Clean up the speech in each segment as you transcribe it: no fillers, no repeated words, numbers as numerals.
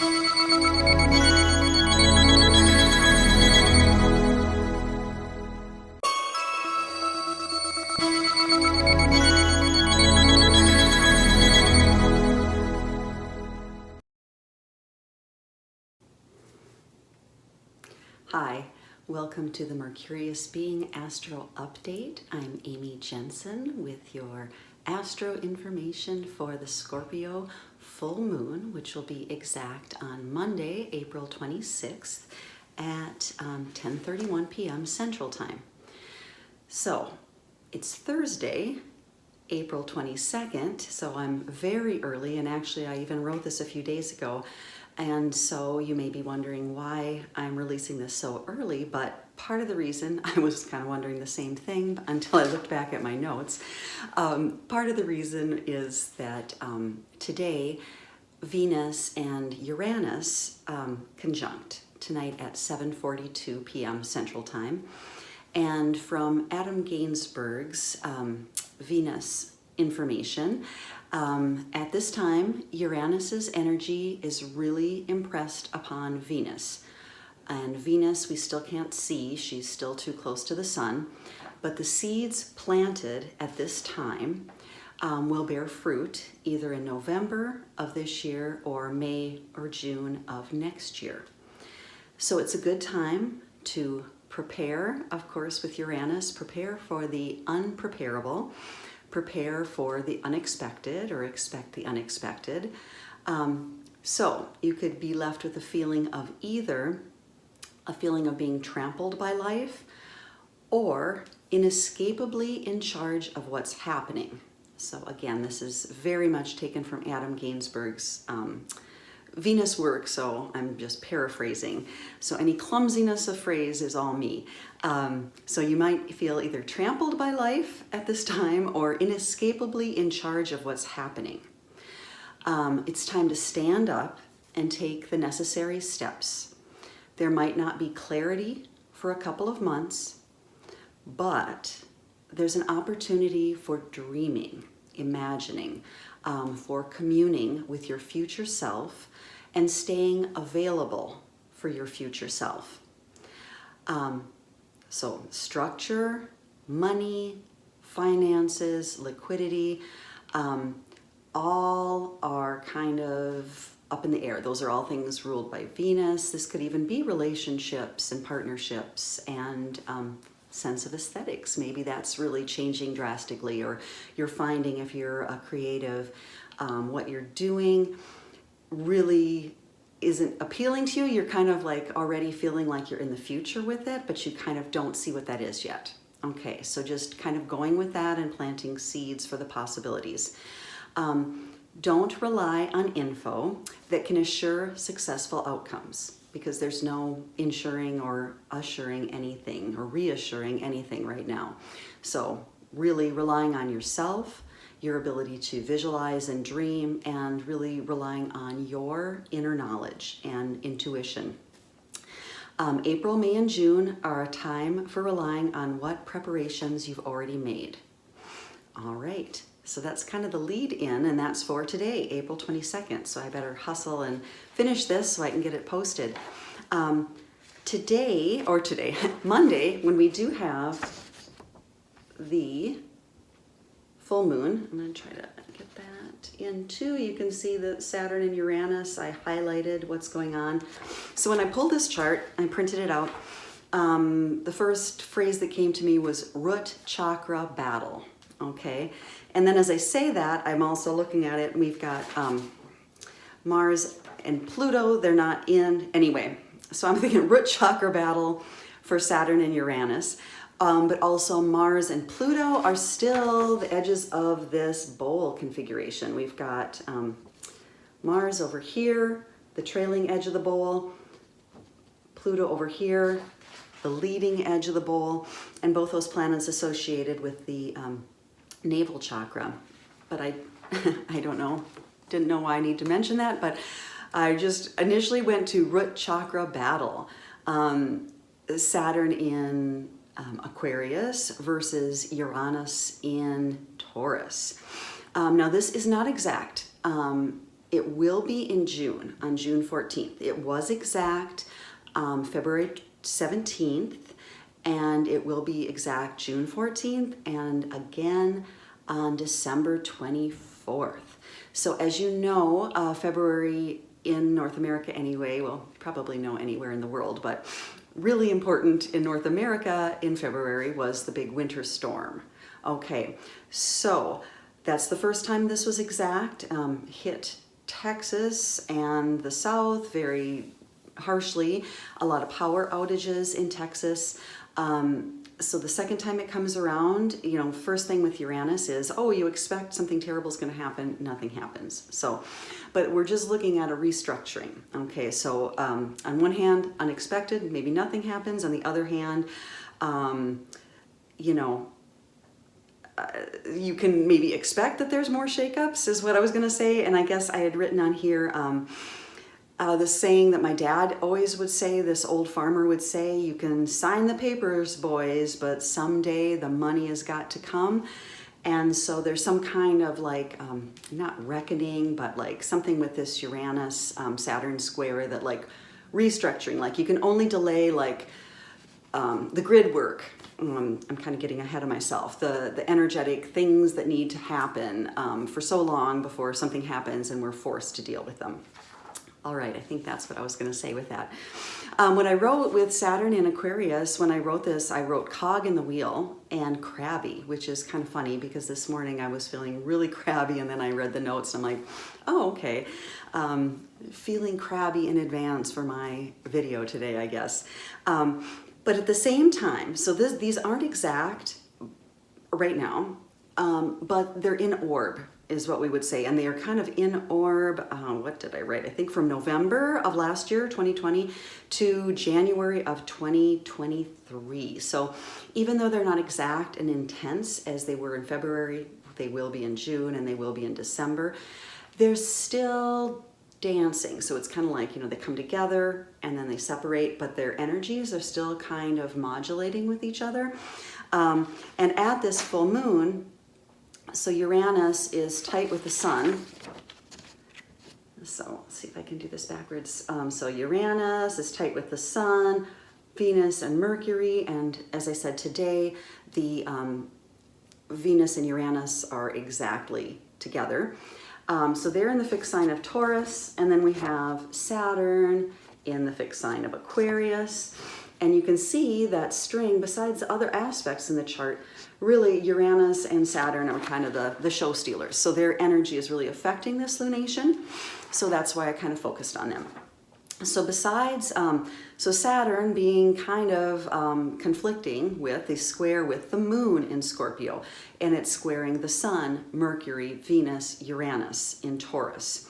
Hi, welcome to the Mercurius Being Astro Update. I'm Amy Jensen with your astro information for the Scorpio full moon, which will be exact on Monday, April 26th at 10:31 p.m. Central Time. So it's Thursday, April 22nd, so I'm very early, and actually I even wrote this a few days ago. And so you may be wondering why I'm releasing this so early, but part of the reason, I was kind of wondering the same thing until I looked back at my notes. Part of the reason is that today Venus and Uranus conjunct tonight at 7:42 p.m. Central Time. And from Adam Gainsburg's Venus information, at this time, Uranus's energy is really impressed upon Venus. And Venus, we still can't see, she's still too close to the sun, but the seeds planted at this time will bear fruit either in November of this year or May or June of next year. So it's a good time to prepare, of course, with Uranus, prepare for the unpreparable, prepare for the unexpected or expect the unexpected. So you could be left with a feeling of either a feeling of being trampled by life or inescapably in charge of what's happening. So again, this is very much taken from Adam Gainsburg's Venus work, so I'm just paraphrasing. So any clumsiness of phrase is all me. So you might feel either trampled by life at this time or inescapably in charge of what's happening. It's time to stand up and take the necessary steps. There might not be clarity for a couple of months, but there's an opportunity for dreaming, imagining, for communing with your future self and staying available for your future self. So structure, money, finances, liquidity, all are kind of up in the air. Those are all things ruled by Venus. This could even be relationships and partnerships and sense of aesthetics. Maybe that's really changing drastically, or you're finding if you're a creative, what you're doing really isn't appealing to you. You're kind of like already feeling like you're in the future with it, but you kind of don't see what that is yet. Okay, so just kind of going with that and planting seeds for the possibilities. Don't rely on info that can assure successful outcomes, because there's no ensuring or assuring anything or reassuring anything right now. So really relying on yourself, your ability to visualize and dream, and really relying on your inner knowledge and intuition. April, May, and June are a time for relying on what preparations you've already made. All right, so that's kind of the lead in, and that's for today, April 22nd. So I better hustle and finish this so I can get it posted. Monday, when we do have the full moon, I'm going to try to get that in too. You can see that Saturn and Uranus, I highlighted what's going on. So when I pulled this chart, I printed it out. The first phrase that came to me was root chakra battle. Okay, and then as I say that, I'm also looking at it, and we've got Mars and Pluto, they're not in anyway. So I'm thinking root chakra battle for Saturn and Uranus. But also Mars and Pluto are still the edges of this bowl configuration. We've got Mars over here, the trailing edge of the bowl, Pluto over here, the leading edge of the bowl, and both those planets associated with the navel chakra. But I don't know, didn't know why I need to mention that, but I just initially went to root chakra battle. Saturn in Aquarius versus Uranus in Taurus. Now this is not exact. It will be in June, on June 14th. It was exact February 17th, and it will be exact June 14th, and again on December 24th. So as you know, February in North America anyway, well, probably know anywhere in the world, but really important in North America in February was the big winter storm. Okay, so that's the first time this was exact, hit Texas and the South very harshly, a lot of power outages in Texas. So the second time it comes around, you know, first thing with Uranus is, oh, you expect something terrible is going to happen, nothing happens. So, but we're just looking at a restructuring. Okay, so on one hand, unexpected, maybe nothing happens. On the other hand, you know, you can maybe expect that there's more shakeups is what I was going to say. And I guess I had written on here the saying that my dad always would say, this old farmer would say, you can sign the papers, boys, but someday the money has got to come. And so there's some kind of like, not reckoning, but like something with this Uranus Saturn square that like restructuring, like you can only delay like the grid work. I'm kind of getting ahead of myself. The energetic things that need to happen for so long before something happens and we're forced to deal with them. All right, I think that's what I was going to say with that. When I wrote with Saturn in Aquarius, when I wrote this, I wrote cog in the wheel and crabby, which is kind of funny because this morning I was feeling really crabby and then I read the notes and I'm like, oh, okay. Feeling crabby in advance for my video today, I guess. But at the same time, so these aren't exact right now, but they're in orb, is what we would say. And they are kind of in orb, what did I write? I think from November of last year, 2020, to January of 2023. So even though they're not exact and intense as they were in February, they will be in June and they will be in December, they're still dancing. So it's kind of like, you know, they come together and then they separate, but their energies are still kind of modulating with each other. And at this full moon, so Uranus is tight with the sun. So let's see if I can do this backwards. So Uranus is tight with the sun, Venus and Mercury, and as I said today, the Venus and Uranus are exactly together. So they're in the fixed sign of Taurus, and then we have Saturn in the fixed sign of Aquarius. And you can see that string, besides the other aspects in the chart, really Uranus and Saturn are kind of the show stealers. So their energy is really affecting this lunation. So that's why I kind of focused on them. So besides, so Saturn being kind of conflicting with, they square with the moon in Scorpio, and it's squaring the sun, Mercury, Venus, Uranus in Taurus.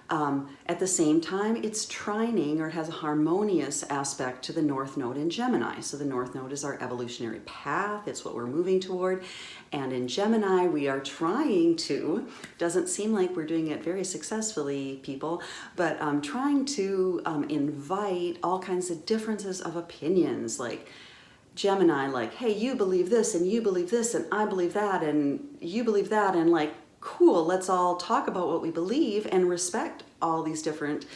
At the same time, it's trining, or it has a harmonious aspect to the North Node in Gemini. So the North Node is our evolutionary path. It's what we're moving toward. And in Gemini, we are trying to, doesn't seem like we're doing it very successfully, people, but trying to invite all kinds of differences of opinions, like Gemini, like, hey, you believe this, and you believe this, and I believe that, and you believe that, and like, cool, let's all talk about what we believe and respect all these different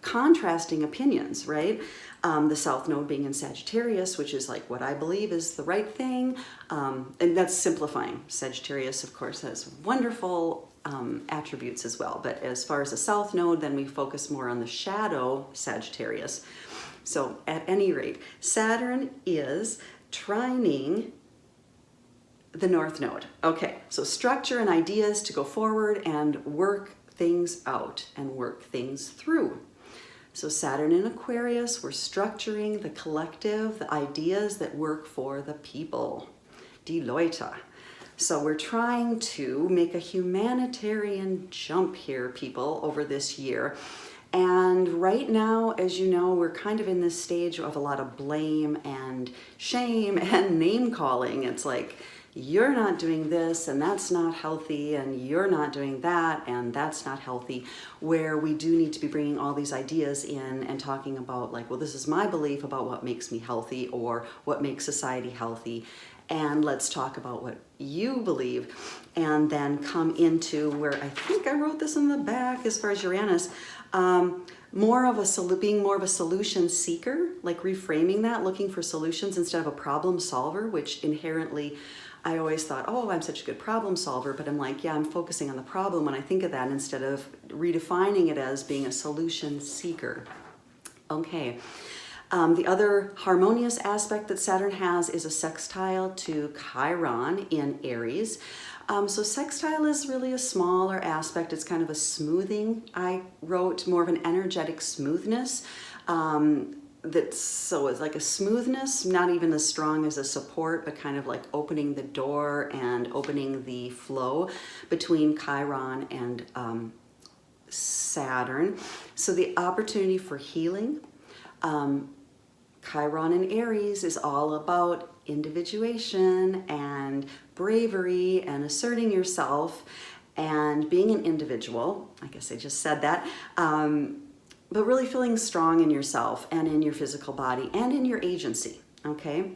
contrasting opinions, right? The South Node being in Sagittarius, which is like what I believe is the right thing, and that's simplifying. Sagittarius, of course, has wonderful attributes as well, but as far as the South Node, then we focus more on the shadow Sagittarius. So at any rate, Saturn is trining the North Node. Okay, so structure and ideas to go forward and work things out and work things through. So Saturn in Aquarius, we're structuring the collective, the ideas that work for the people. Die Leute. So we're trying to make a humanitarian jump here, people, over this year. And right now, as you know, we're kind of in this stage of a lot of blame and shame and name calling. It's like, you're not doing this and that's not healthy, and you're not doing that and that's not healthy, where we do need to be bringing all these ideas in and talking about like, well, this is my belief about what makes me healthy or what makes society healthy. and let's talk about what you believe, and then come into where I think I wrote this in the back as far as Uranus, being more of a solution seeker, like reframing that, looking for solutions instead of a problem solver, which inherently I always thought, oh, I'm such a good problem solver, but I'm like, yeah, I'm focusing on the problem when I think of that instead of redefining it as being a solution seeker. Okay. The other harmonious aspect that Saturn has is a sextile to Chiron in Aries. So sextile is really a smaller aspect. It's kind of a smoothing. I wrote more of an energetic smoothness. So it's like a smoothness, not even as strong as a support, but kind of like opening the door and opening the flow between Chiron and Saturn. So the opportunity for healing. Chiron in Aries is all about individuation and bravery and asserting yourself and being an individual. I guess I just said that. But really feeling strong in yourself and in your physical body and in your agency, okay?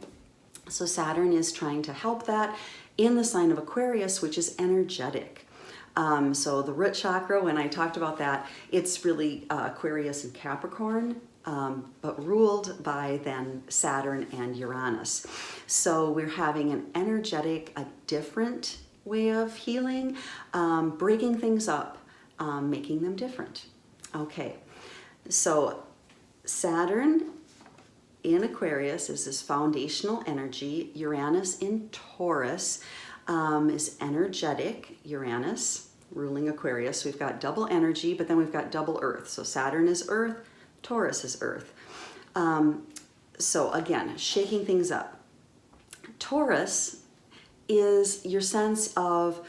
So Saturn is trying to help that in the sign of Aquarius, which is energetic. So the root chakra, when I talked about that, it's really Aquarius and Capricorn, but ruled by then Saturn and Uranus. So we're having an energetic, a different way of healing, breaking things up, making them different. Okay, so Saturn in Aquarius is this foundational energy. Uranus in Taurus is energetic. Uranus ruling Aquarius. We've got double energy, but then we've got double earth. So Saturn is earth, Taurus is earth. So again, shaking things up. Taurus is your sense of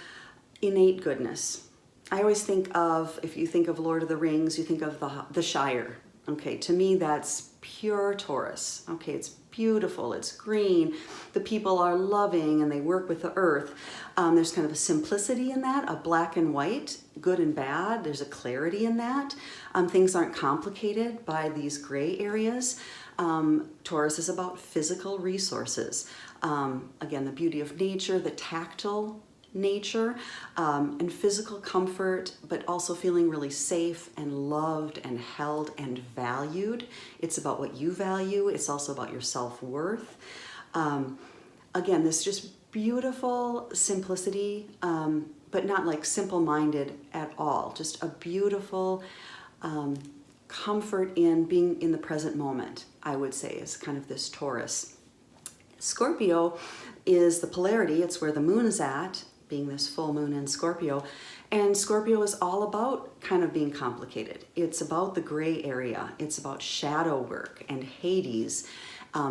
innate goodness. I always think of, if you think of Lord of the Rings, you think of the Shire. Okay, to me that's pure Taurus. Okay, it's beautiful, it's green, the people are loving and they work with the earth. There's kind of a simplicity in that, a black and white, good and bad. There's a clarity in that. Things aren't complicated by these gray areas. Taurus is about physical resources. Again, the beauty of nature, the tactile nature, and physical comfort, but also feeling really safe and loved and held and valued. It's about what you value. It's also about your self-worth. Again, this just beautiful simplicity, but not like simple-minded at all. Just a beautiful comfort in being in the present moment, I would say, is kind of this Taurus. Scorpio is the polarity. It's where the moon is at, being this full moon in Scorpio. And Scorpio is all about kind of being complicated. It's about the gray area. It's about shadow work and Hades,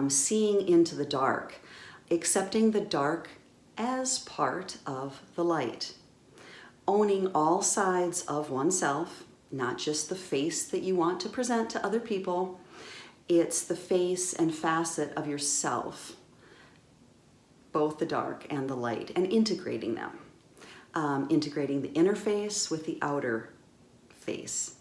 seeing into the dark, accepting the dark as part of the light, owning all sides of oneself, not just the face that you want to present to other people. It's the face and facet of yourself, both the dark and the light, and integrating them. Integrating the inner face with the outer face.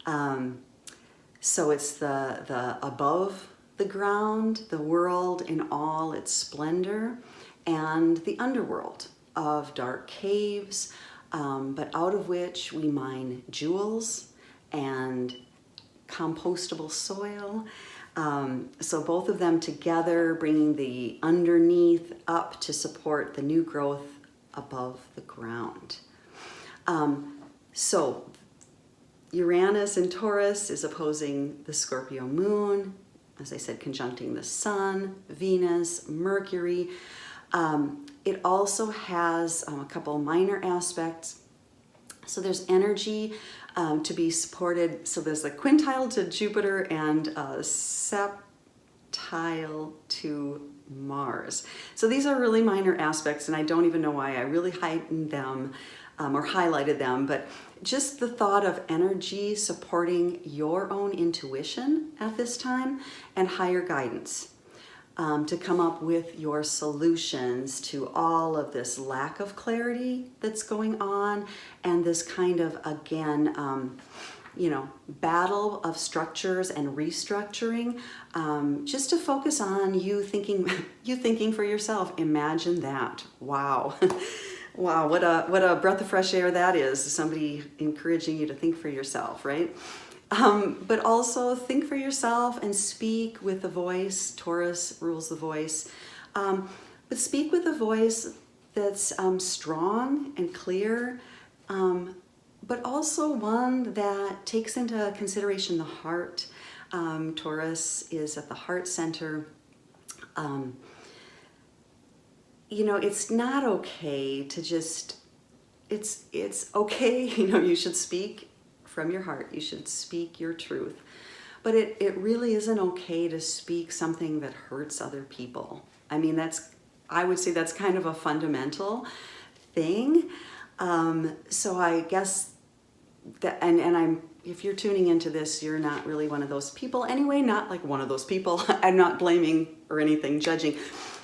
So it's the above the ground, the world in all its splendor, and the underworld of dark caves, but out of which we mine jewels and compostable soil. So both of them together, bringing the underneath up to support the new growth above the ground. So Uranus in Taurus is opposing the Scorpio moon, as I said, conjuncting the sun, Venus, Mercury. It also has a couple minor aspects. So there's energy to be supported. So there's a quintile to Jupiter and a septile to Mars. So these are really minor aspects, and I don't even know why I really heightened them or highlighted them, but just the thought of energy supporting your own intuition at this time and higher guidance to come up with your solutions to all of this lack of clarity that's going on, and this kind of, again, battle of structures and restructuring, just to focus on you thinking for yourself. Imagine that. Wow. Wow, what a breath of fresh air that is. Somebody encouraging you to think for yourself, right? But also think for yourself and speak with the voice. Taurus rules the voice. But speak with a voice that's strong and clear, but also one that takes into consideration the heart. Taurus is at the heart center. It's not okay to just, it's okay, you should speak from your heart. You should speak your truth. But it really isn't okay to speak something that hurts other people. I mean, I would say that's kind of a fundamental thing. So I guess that, and if you're tuning into this, you're not really one of those people anyway, not like one of those people. I'm not blaming or anything, judging,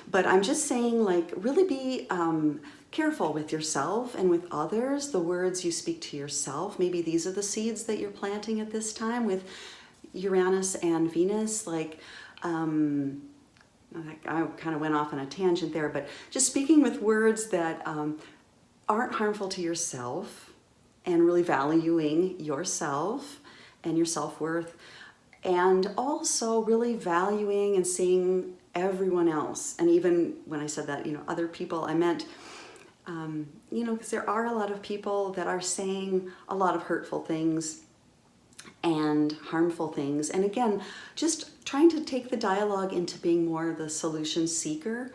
but I'm just saying, like, really be careful with yourself and with others, the words you speak to yourself. Maybe these are the seeds that you're planting at this time with Uranus and Venus. Like, I kind of went off on a tangent there, but just speaking with words that aren't harmful to yourself, and really valuing yourself and your self-worth, and also really valuing and seeing everyone else. And even when I said that, other people, I meant, because there are a lot of people that are saying a lot of hurtful things and harmful things. And again, just trying to take the dialogue into being more the solution seeker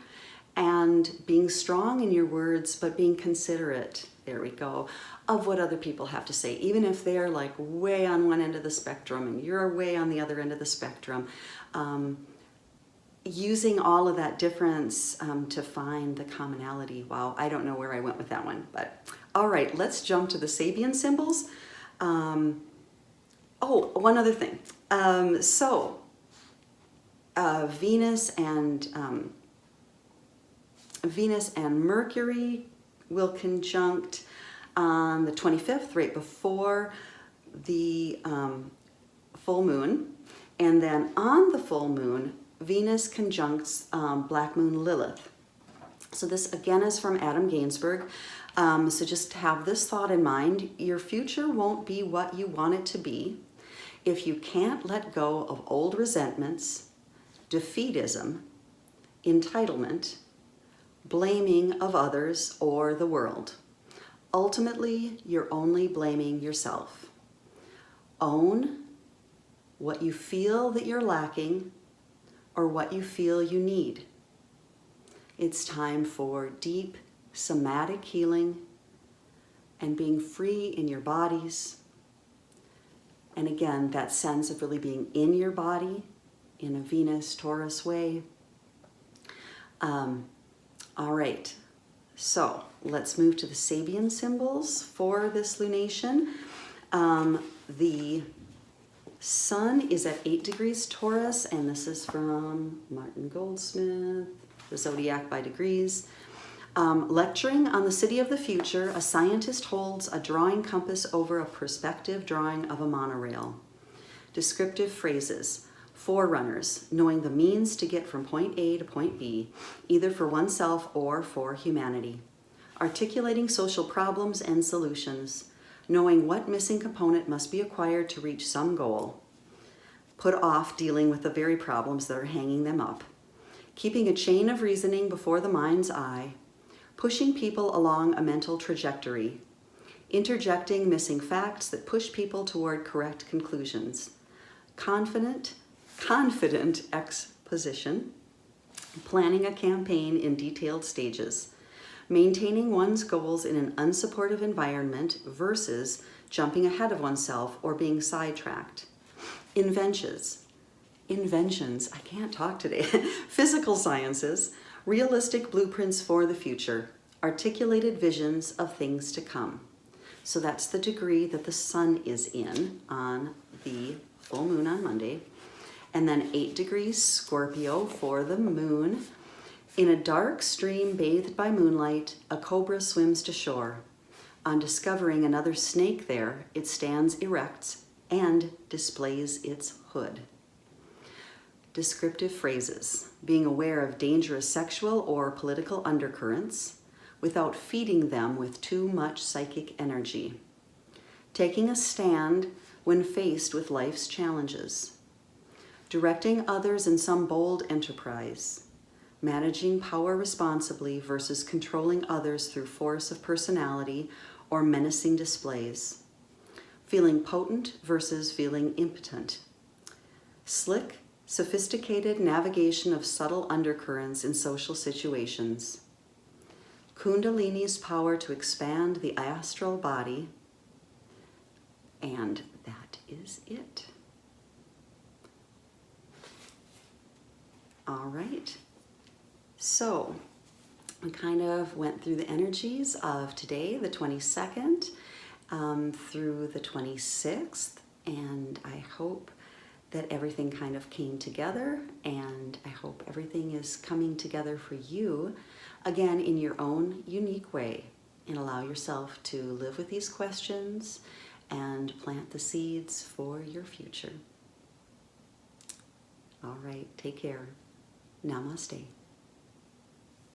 and being strong in your words, but being considerate, there we go, of what other people have to say, even if they're like way on one end of the spectrum and you're way on the other end of the spectrum. Using all of that difference to find the commonality. Wow, I don't know where I went with that one, but all right, let's jump to the Sabian symbols. One other thing. Venus and Mercury will conjunct on the 25th, right before the full moon. And then on the full moon, Venus conjuncts Black Moon Lilith. So this again is from Adam Gainsburg. So just have this thought in mind. Your future won't be what you want it to be if you can't let go of old resentments, defeatism, entitlement, blaming of others or the world. Ultimately, you're only blaming yourself. Own what you feel that you're lacking or what you feel you need. It's time for deep somatic healing and being free in your bodies. And again, that sense of really being in your body in a Venus-Taurus way. All right, so let's move to the Sabian symbols for this lunation. The Sun is at 8 degrees Taurus, and this is from Martin Goldsmith, The Zodiac by Degrees. Lecturing on the city of the future, a scientist holds a drawing compass over a perspective drawing of a monorail. Descriptive phrases. Forerunners, knowing the means to get from point A to point B, either for oneself or for humanity. Articulating social problems and solutions. Knowing what missing component must be acquired to reach some goal. Put off dealing with the very problems that are hanging them up. Keeping a chain of reasoning before the mind's eye. Pushing people along a mental trajectory. Interjecting missing facts that push people toward correct conclusions. Confident exposition. Planning a campaign in detailed stages. Maintaining one's goals in an unsupportive environment versus jumping ahead of oneself or being sidetracked. Inventions, I can't talk today. Physical sciences, realistic blueprints for the future, articulated visions of things to come. So that's the degree that the Sun is in on the full moon on Monday. And then 8 degrees Scorpio for the moon. In a dark stream bathed by moonlight, a cobra swims to shore. On discovering another snake there, it stands erect and displays its hood. Descriptive phrases: being aware of dangerous sexual or political undercurrents without feeding them with too much psychic energy. Taking a stand when faced with life's challenges. Directing others in some bold enterprise. Managing power responsibly versus controlling others through force of personality or menacing displays. Feeling potent versus feeling impotent. Slick, sophisticated navigation of subtle undercurrents in social situations. Kundalini's power to expand the astral body. And that is it. All right. So we kind of went through the energies of today, the 22nd, through the 26th, and I hope that everything kind of came together, and I hope everything is coming together for you, again, in your own unique way, and allow yourself to live with these questions and plant the seeds for your future. All right, take care. Namaste.